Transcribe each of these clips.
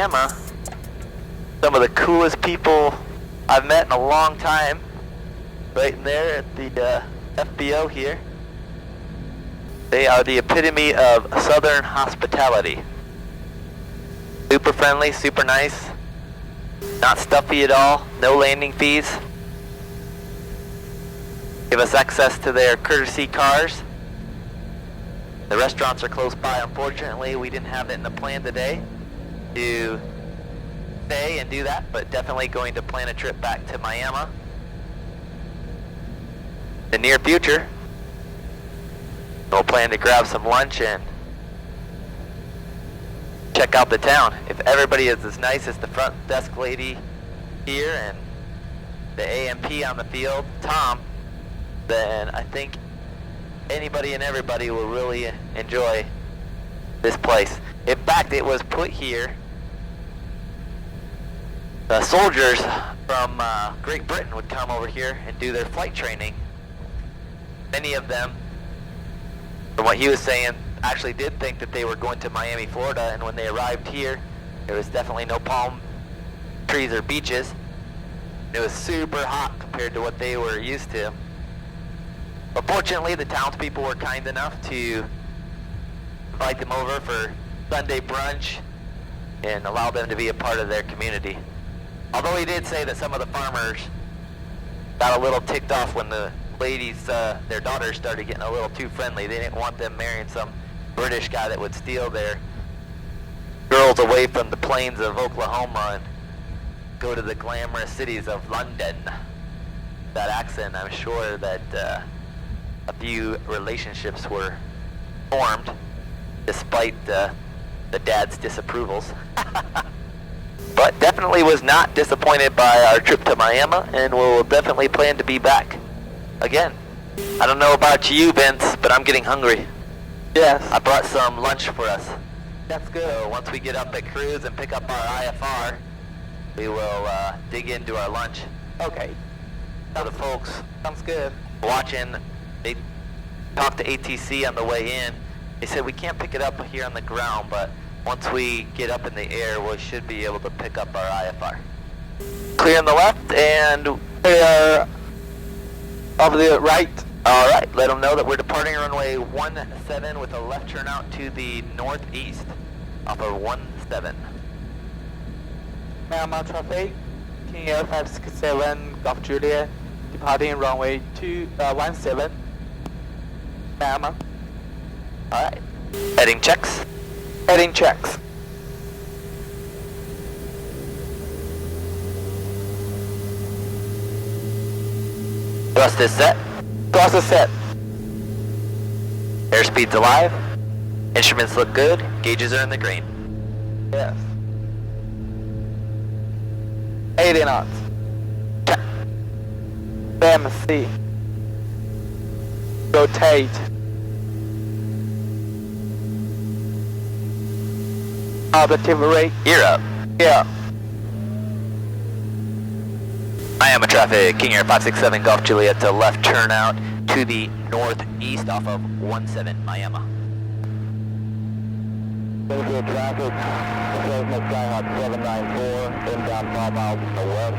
Miami. Some of the coolest people I've met in a long time. Right in there at the FBO here. They are the epitome of Southern hospitality. Super friendly, super nice. Not stuffy at all, no landing fees. Give us access to their courtesy cars. The restaurants are close by. Unfortunately, we didn't have it in the plan today to stay and do that, but definitely going to plan a trip back to Miami in the near future. We'll plan to grab some lunch and check out the town. If everybody is as nice as the front desk lady here and the AMP on the field, Tom, then I think anybody and everybody will really enjoy this place. In fact, it was put here. The soldiers from Great Britain would come over here and do their flight training. Many of them, from what he was saying, actually did think that they were going to Miami, Florida, and when they arrived here, there was definitely no palm trees or beaches. It was super hot compared to what they were used to. But fortunately, the townspeople were kind enough to invite them over for Sunday brunch and allow them to be a part of their community. Although he did say that some of the farmers got a little ticked off when the ladies, their daughters started getting a little too friendly. They didn't want them marrying some British guy that would steal their girls away from the plains of Oklahoma and go to the glamorous cities of London. That accent, I'm sure that a few relationships were formed despite the dad's disapprovals. But definitely was not disappointed by our trip to Miami, and we'll definitely plan to be back again. I don't know about you, Vince, but I'm getting hungry. Yes. I brought some lunch for us. That's good. So once we get up at cruise and pick up our IFR, we will dig into our lunch. Okay. For the folks Sounds good. watching, they talked to ATC on the way in. They said we can't pick it up here on the ground, but once we get up in the air, we should be able to pick up our IFR. Clear on the left and Clear of the right. all right, let them know that we're departing runway 17 with a left turn out to the northeast off of 17. Miami traffic, King Air 567 Golf Juliet, departing runway 17. Miami. All right, heading checks. Heading checks. Thrust is set. Thrust is set. Airspeed's alive. Instruments look good. Gauges are in the green. Yes. 80 knots. Check. BMC. Rotate. Objective rate. Gear up. Yeah. Miami traffic, King Air 567 Golf Juliet to left turn out to the northeast off of 17 Miami. Visual traffic, Cessna Skyhawk 794, inbound 5 miles to the west,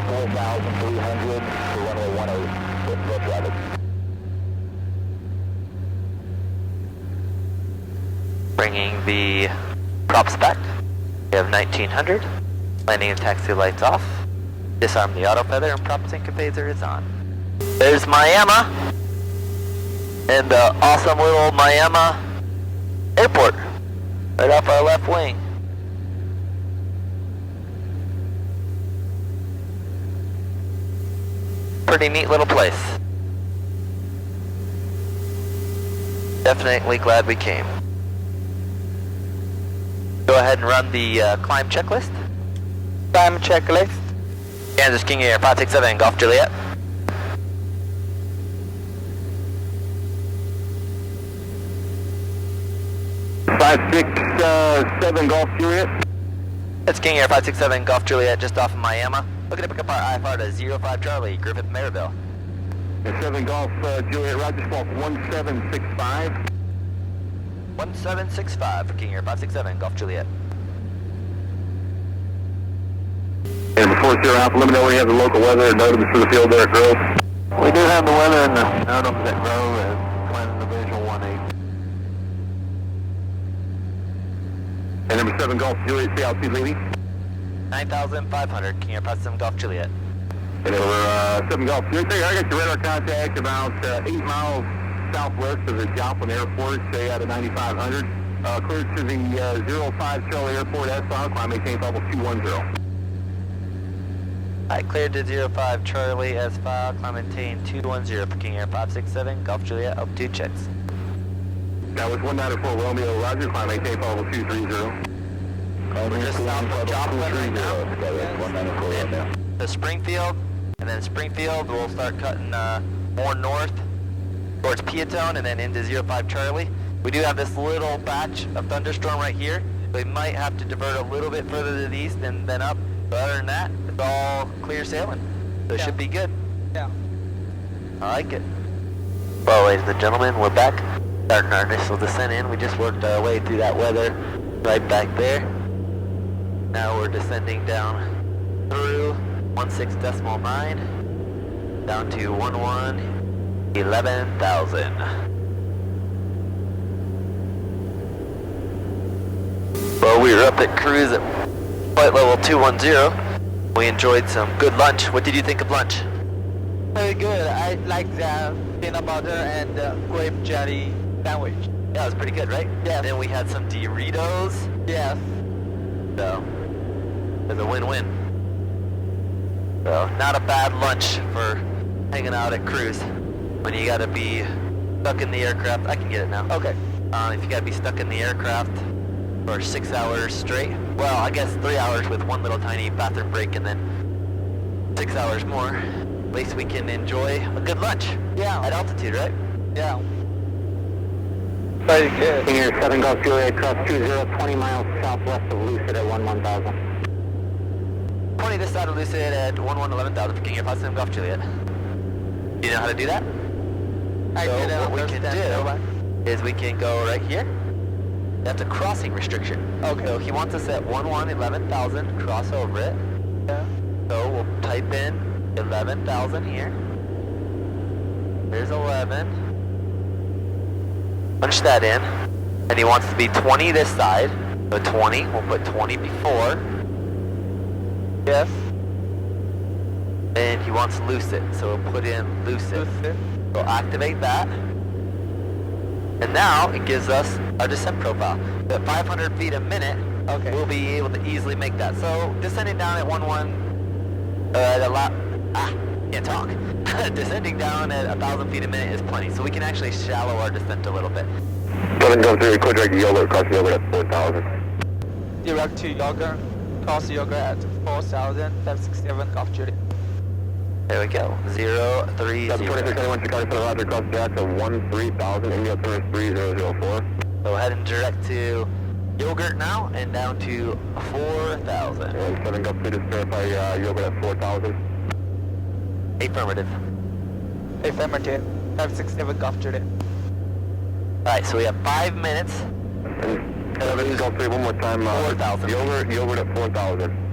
4,300 to runway 18, with traffic. Bringing the props back. We have 1900. Landing and taxi lights off. Disarm the auto feather and prop sync phaser is on. There's Miami and the awesome little Miami airport right off our left wing. Pretty neat little place. Definitely glad we came. Go ahead and run the climb checklist. Time checklist. Kansas King Air 567 Golf Juliet. Five six seven Golf Juliet. It's King Air 567 Golf Juliet just off of Miami. Looking to pick up our IFR to 05 Charlie, Griffith, Maryville. 7 Golf Juliet, Roger, Falk 1765. 1765 for King Air 567 Golf Juliet. 940 Alpha. Let me know when you have the local weather and notice for the field there at Grove. We do have the weather and the NOTAMs at Grove and planning the visual 18. And number 7 Golf Juliet, see altitude leaving. 9,500, King Air Pass 7 Golf Juliet. And over 7 Golf Juliet, I got your radar contact about 8 miles southwest of the Joplin Airport, say out of 9,500. Clear to the 05 Charlie Airport S-File, climb maintain level 210. Alright, cleared to 05 Charlie S file, climb maintain 210 for King Air 567, Golf Juliet, altitude checks. That was 194 Romeo, Roger, climb maintain level 230. We're just south of Joplin right now. 194 Romeo. To Springfield, and then Springfield we'll start cutting more north towards Peatone and then into 05 Charlie. We do have this little patch of thunderstorm right here. We might have to divert a little bit further to the east and then up. But other than that, it's all clear sailing. So it should be good. Yeah. I like it. Well, ladies and gentlemen, we're back. Starting our initial descent in. We just worked our way through that weather right back there. Now we're descending down through 16.9 down to 11,000. Well, we were up at cruise at flight level 210. We enjoyed some good lunch. What did you think of lunch? Very good. I like the peanut butter and grape jelly sandwich. Yeah, it was pretty good, right? Yeah. Then we had some Doritos. Yes. So, it was a win-win. So, not a bad lunch for hanging out at cruise. When you gotta be stuck in the aircraft. I can get it now. Okay. If you gotta be stuck in the aircraft for 6 hours straight. Well, I guess 3 hours with one little tiny bathroom break and then 6 hours more. At least we can enjoy a good lunch. Yeah. At altitude, right? Yeah. Very good. King Air 7 Golf Juliet, cross 20, 20 miles southwest of Lucid at 11,000. 20 this side of Lucid at 11,000 for King Air 57 Golf Juliet. Do you know how to do that? I So didn't what we can understand. do is we can go right here. That's a crossing restriction. Okay. So he wants us at 11,000, cross over it. Yeah. So we'll type in 11,000 here. There's 11. Punch that in. And he wants to be 20 this side. So 20, we'll put 20 before. Yes. And he wants Lucid, so we'll put in Lucid. We'll activate that. And now it gives us our descent profile. At 500 feet a minute, Okay. we'll be able to easily make that. So descending down at can't talk. Descending down at 1,000 feet a minute is plenty. So we can actually shallow our descent a little bit. 7 Golf Juliet, quick direct YOLO, cross YOLO at 4,000. Direct to Yoga. Cross Yoga at 4,000. 567 Golf Juliet. There we go. 030. 2621 Chicago Center, Roger, cross Jack at 13,000, India Center 3004. So heading direct to Yogurt now and down to 4,000. And 7 Golf Juliet, verify Yoga at 4,000. Affirmative. Affirmative. 567 Golf Juliet. Alright, so we have 5 minutes. And 7 Golf Juliet, one more time. 4,000. Yogurt at 4,000.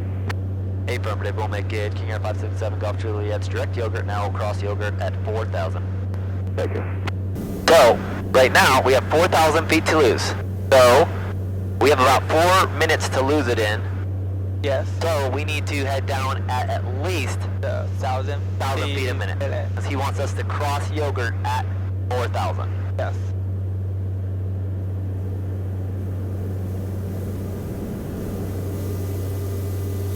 Affirmative, we'll make it King Air 567 Golf Juliet's direct Yogurt. Now we'll cross Yogurt at 4,000. Thank you. So, right now, we have 4,000 feet to lose. So, we have about 4 minutes to lose it in. Yes. So, we need to head down at least 1,000 feet a minute. Because he wants us to cross Yogurt at 4,000. Yes.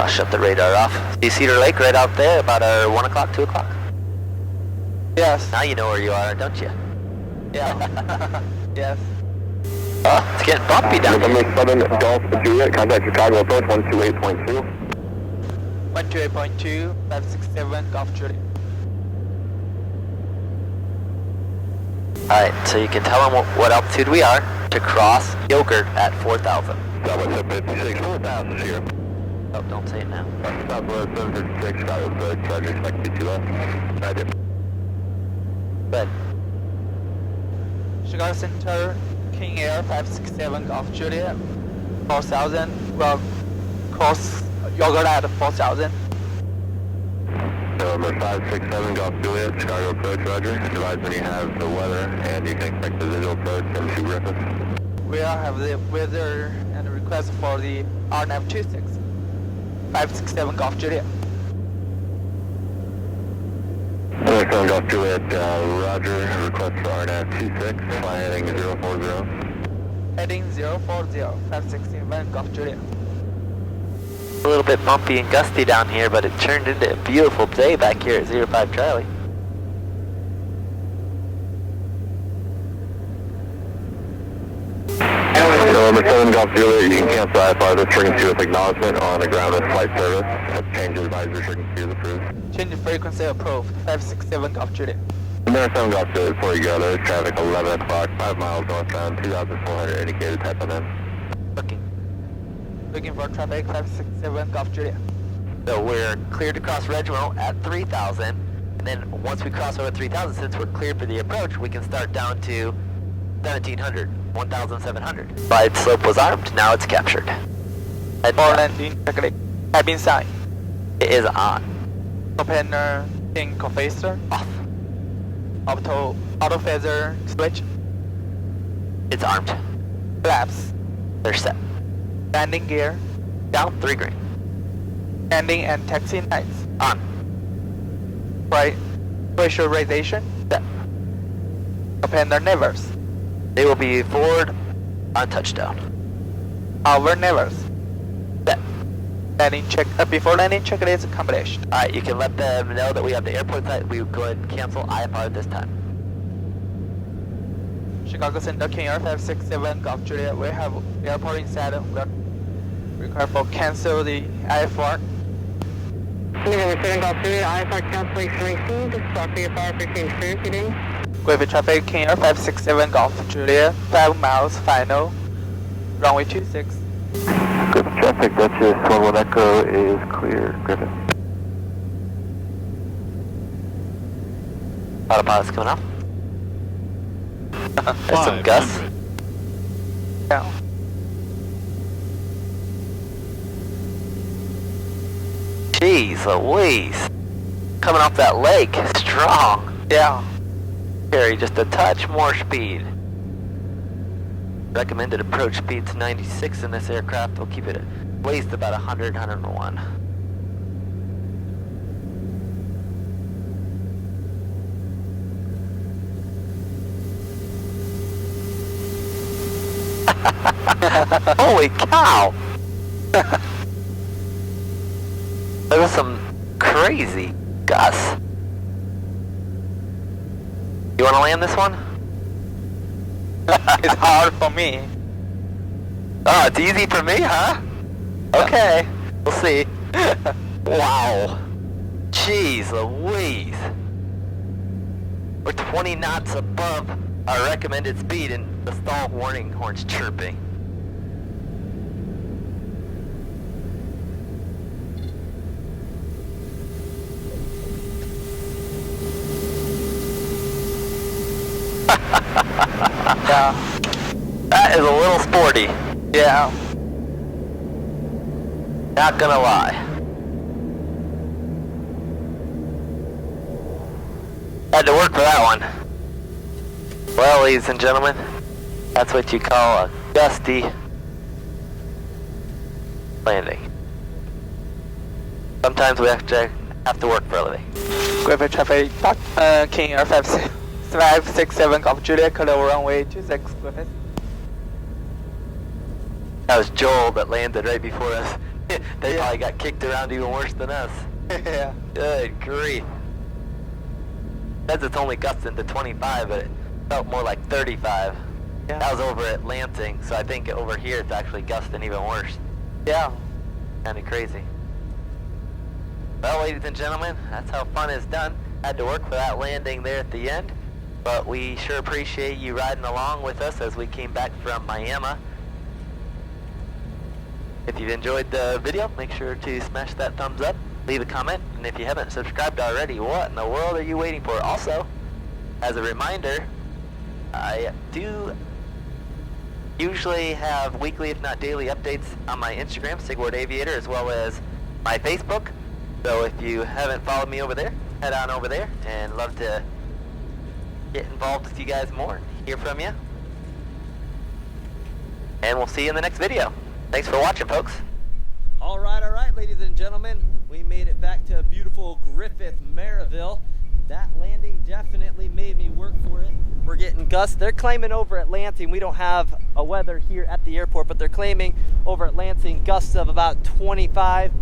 I'll shut the radar off. See Cedar Lake right out there about our 1 o'clock, 2 o'clock? Yes. Now you know where you are, don't you? Yeah. Yes. Oh, it's getting bumpy down here. November 7 Golf Juliet, contact Chicago approach 128.2. 128.2, 567 Golf Juliet. Alright, so you can tell them what altitude we are to cross Yogurt at 4,000. Southwest 756, 4,000 here. Oh, don't say it now. Southwest 756, Chicago, Charger, expect to be too low. Roger. Good. Chicago Center, King Air 567 Golf Juliet, 4,000. Well, cross Yogurt at 4,000. number 567 Golf Juliet, Chicago approach, roger. Advise when you have the weather and you can expect the visual approach from Griffith. We all have the weather and request for the RNAV 26. 567 Golf Juliet. Number 7 Golf Juliet, roger. Request for RNAV 26, fly heading 040. Heading 040, 561 Golf Juliet. A little bit bumpy and gusty down here, but it turned into a beautiful day back here at 05 Charlie. Number 7 Golf Juliet, you can cancel IFR this frequency with acknowledgement on the ground with flight service. Change advisory frequency is approved. Change frequency approved, 567 Golf Juliet. Number 7 Golf Juliet, before you go, there's traffic 11 o'clock, 5 miles northbound, 2,400 indicated, type on in. Looking for traffic, 567 Golf Juliet. So we're cleared to cross Regiment at 3,000, and then once we cross over 3,000, since we're cleared for the approach, we can start down to 1,700, 1,700. Glide slope was armed, now it's captured. For landing checklist have been signed. It is on. Propeller king cofacer Off. auto phaser switch. It's armed. Flaps. They're set. Landing gear. Down 3 green. Landing and taxi lights. On. Right. Pressurization. Set. Propeller nevers. They will be forward on touchdown. Our nevers. Set. Landing check. Before landing checklist accomplished. Alright, you can let them know that we have the airport site. We will go ahead and cancel IFR at this time. Chicago Center King Air 567 Golf Juliet. We have airport inside. We are required for cancel the IFR. Number 7 Golf Juliet, IFR cancellation received. Stop VFR frequency repeating. Griffith traffic King Air 567 Golf Juliet. 5 miles final. Runway 26. Griffith traffic, Dutchess 11 Echo is clear, Griffith. Autopilot's coming off. There's some gusts. Yeah. Jeez Louise. Coming off that lake, strong. Yeah. Carry just a touch more speed. Recommended approach speed's 96 in this aircraft. We'll keep it at least about 100, 101. Holy cow! There was some crazy gusts. You want to land this one? It's hard for me. Oh, it's easy for me, huh? Okay, we'll see. Wow. Jeez Louise. We're 20 knots above our recommended speed and the stall warning horn's chirping. Yeah. That is a little sporty. Yeah. Not gonna lie. Had to work for that one. Well, ladies and gentlemen, that's what you call a gusty landing. Sometimes we have to work for a living. Griffith traffic King Air 567 Golf Juliet, clear runway 26, Griffith. That was Joel that landed right before us. They probably got kicked around even worse than us. Yeah. Good grief. Says it's only gusting to 25, but it felt more like 35. Yeah. That was over at Lansing, so I think over here it's actually gusting even worse. Yeah. Kinda crazy. Well, ladies and gentlemen, that's how fun is done. Had to work for that landing there at the end, but we sure appreciate you riding along with us as we came back from Miami. If you've enjoyed the video, make sure to smash that thumbs up, leave a comment, and if you haven't subscribed already, what in the world are you waiting for? Also, as a reminder, I do usually have weekly, if not daily, updates on my Instagram, Sigward Aviator, as well as my Facebook. So if you haven't followed me over there, head on over there, and love to get involved with you guys more, hear from you. And we'll see you in the next video. Thanks for watching, folks. All right, ladies and gentlemen. We made it back to beautiful Griffith, Maryville. That landing definitely made me work for it. We're getting gusts. They're claiming over at Lansing, we don't have a weather here at the airport, but they're claiming over at Lansing gusts of about 25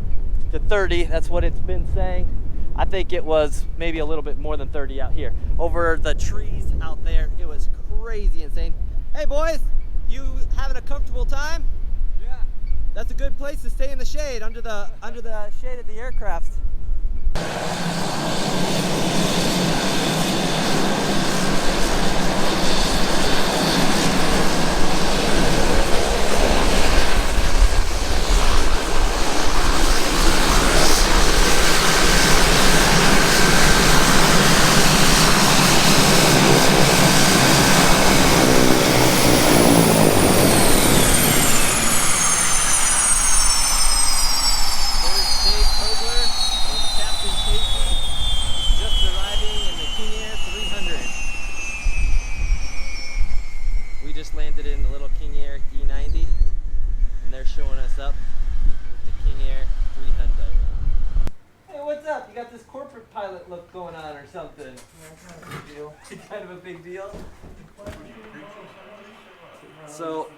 to 30. That's what it's been saying. I think it was maybe a little bit more than 30 out here. Over the trees out there, it was crazy insane. Hey boys, you having a comfortable time? Yeah. That's a good place to stay in the shade, under the shade of the aircraft. Landed in the little King Air E90, and they're showing us up with the King Air 300. Hey, what's up? You got this corporate pilot look going on or something? Yeah, kind of a big deal. Kind of a big deal? So,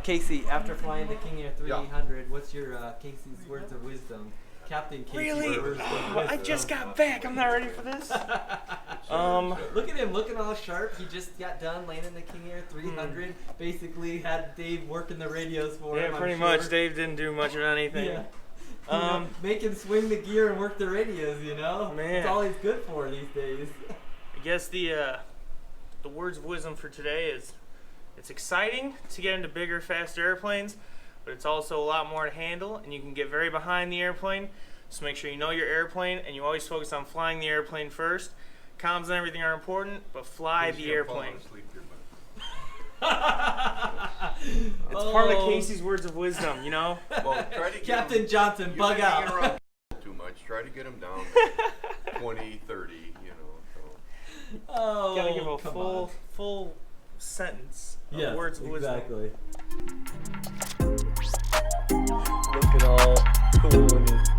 Casey, after flying the King Air 300, what's your Casey's words of wisdom? Captain Casey's words of wisdom. I just got back. I'm not ready for this. Look at him looking all sharp. He just got done landing the King Air 300. Basically had Dave working the radios for him. Yeah, pretty much. Dave didn't do much of anything. Yeah. Make him swing the gear and work the radios, you know? Man. That's all he's good for these days. I guess the words of wisdom for today is it's exciting to get into bigger, faster airplanes, but it's also a lot more to handle, and you can get very behind the airplane. So make sure you know your airplane, and you always focus on flying the airplane first. Comms and everything are important, but fly the airplane. It's part of Casey's words of wisdom, you know? Well, try to get Captain Johnson, bug out. Too much. Try to get them down 20, 30, you know. So. Oh, gotta give a full sentence of words of wisdom. Exactly. Look at all cool in his